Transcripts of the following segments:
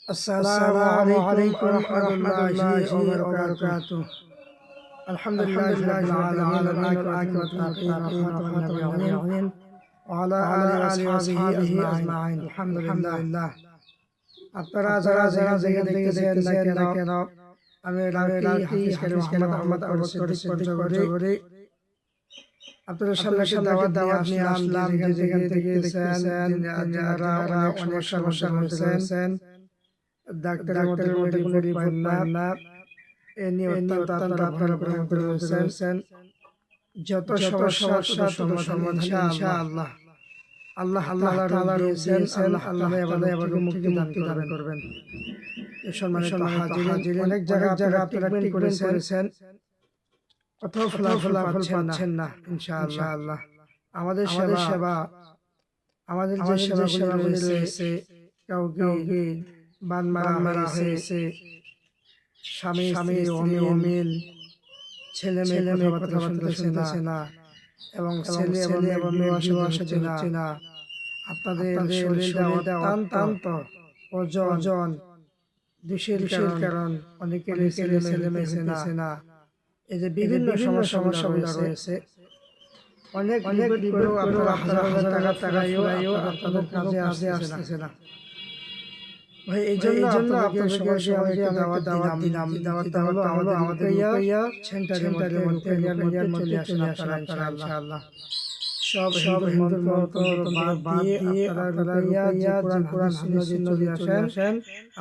السلام عليكم ورحمة الله وبركاته. الحمد لله رب العالمين والعاقبة للمتقين رحمة للمؤمنين وعلى آله وأصحابه أجمعين. الحمد لله. আপনারা যারা যেখান থেকে দেখতেছেন না কেন আমি রাকি হাফিজ কারীম মোহাম্মদ আবু করি আপনাদের সামনে দাওয়াত নিয়ে আসলাম যে যেখান থেকে দেখতেছেন যারা অনেক সমস্যার মধ্যে রয়েছেন, ডাক্তারের মধ্যে কোনো রিপোর্ট না, এ নিয়ে অত্যন্ত আপনারা রয়েছেন। যত সমস্যা তত সমাধান ইনশাআল্লাহ আল্লাহ তাআলা দিয়েছেন। আল্লাহ আমাদেরকে মুক্তি দান করবেন। সম্মানিত হাজিরিন, অনেক জায়গা আপনারা ট্রিটমেন্ট করেছেন, কোথাও ফলাফল পাচ্ছেন না। ইনশাআল্লাহ আমাদের সেবা আমাদের যে সেবাগুলি রয়েছে, কাউকে বান মারা হয়েছে, স্বামী অমিল, ছেলে মেয়ে কথা শুনতেছে না, এবং ছেলে এবং মেয়ে হচ্ছে না, আপনাদের শরীরটা অত্যন্ত ওজন বিষের কারণ অনেকের ছেলে মেয়ে না, এই যে বিভিন্ন সমস্যা রয়েছে। অনেক হাজার টাকা আপনাদের কাজে আসতেছে না। ভাই এই জন্য আপনাদের সবাইকে দাওয়াত হলো আমাদের রুকাইয়া সেন্টারের মধ্যে চলে আসেন আপনারা ইনশাআল্লাহ। সব মন্ত্র বাদ দিয়ে আপনারা রুকাইয়া যে কোরআন হাদিস চলে আসেন।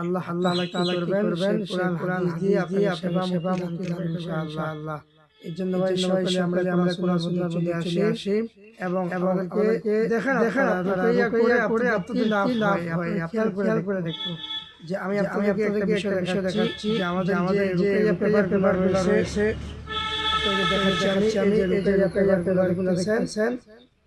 আল্লাহ তাআলা করবেন কোরআন হাদিস দিয়ে আপনারা সেবা মুক্তি পাবেন ইনশাআল্লাহ। এই জন্য ভাই সকলে আমরা কোরআন সুন্নাহ চলে আসি এবং আমাদেরকে দেখেন রুকাইয়া করে আপনাদের কি লাভ হয় খেয়াল করে দেখুন। যে আমি আপনাদেরকে একটা বিষয় দেখাচ্ছি যে আমাদের যে রুকাইয়া পেপার রয়েছে, আপনাদেরকে দেখাচ্ছি আমি এই যে রুকাইয়া পেপারগুলো দেখতেছেন,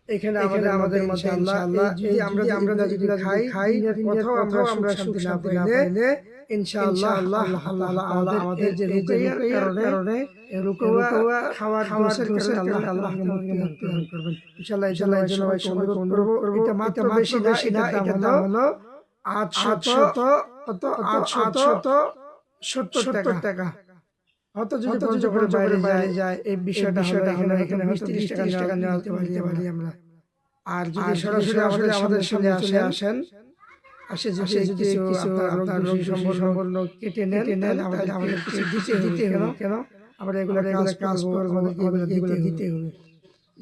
এখানে আমাদের মধ্যে ইনশাআল্লাহ যদি আমরা যদি খাই কোথাও আমরা শান্তি না পাইলে ইনশাআল্লাহ আল্লাহ আমাদের যে রুকাইয়ার কারণে রুকাওয়া খাওয়ার আল্লাহ মুক্তি দান করবেন ইনশাআল্লাহ। এই জন্য ভাই সময় করব, এটা মাত্র বেশি না, এটা দাম হলো 870 টাকা। হয়তো যদি পঞ্চগড়ের বাইরে যায় এই বিষয়টা এখানে 20-30 টাকা নেওয়া পারি আমরা। আর যদি সরাসরি আমাদের সামনে চলে আসেন, যদি কিছু আপনার রোগ সম্পন্ন কেটে নেন, আমাদের কিছু দিতে হবে। কেন আমরা এগুলো কাজ করবো, এগুলো দিতে হবে।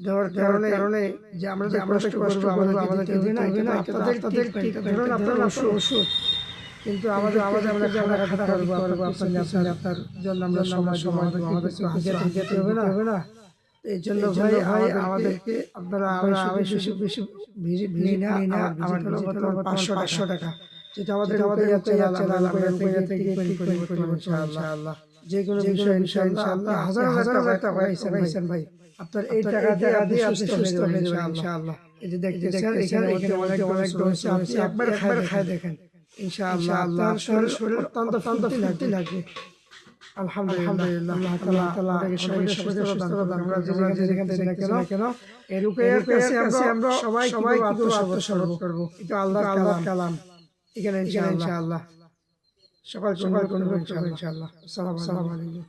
দেওয়ার কারণে যে আমরা যে কষ্ট করবো আমাদের দিতে হবে না, আপনাদের ঠিক ধরুন আপনার ওষুধ, কিন্তু আমাদের আমরা খাতা করবো আপনার জন্য আমরা সময় দেবো, আমাদের যেতে হবে না। এই জন্য ভাই আমাদেরকে আপনারা বেশি ভিড় না, আমার 500 টাকা, যেটা আমাদের থেকে ইনশাআল্লাহ। যে কোনো বিষয় ইনশাআল্লাহ হাজার টাকা পাইছেন ভাই, আপনার এই টাকা দিয়ে আপনি সুস্থ হয়ে যাবেন ইনশাআল্লাহ। এই যে দেখতেছেন এখানে অনেক রয়েছে, আপনি একবার খায় দেখেন ইনশাআল্লাহ আপনার শরীর অত্যন্ত ফুর্তি লাগবে। আলহামদুলিল্লাহ আল্লাহ তাআলা আমাদেরকে সবাইকে সুস্থতা দান করুন। আমরা যেখান থেকে কেন এই রুকাইয়ার কাছে আমরা সবাই আত্মসমর্পণ করব। এটা আল্লাহর কালাম এখানে ইনশাআল্লাহ। সকাল ইনশাআল্লাহ। আসসালামু আলাইকুম।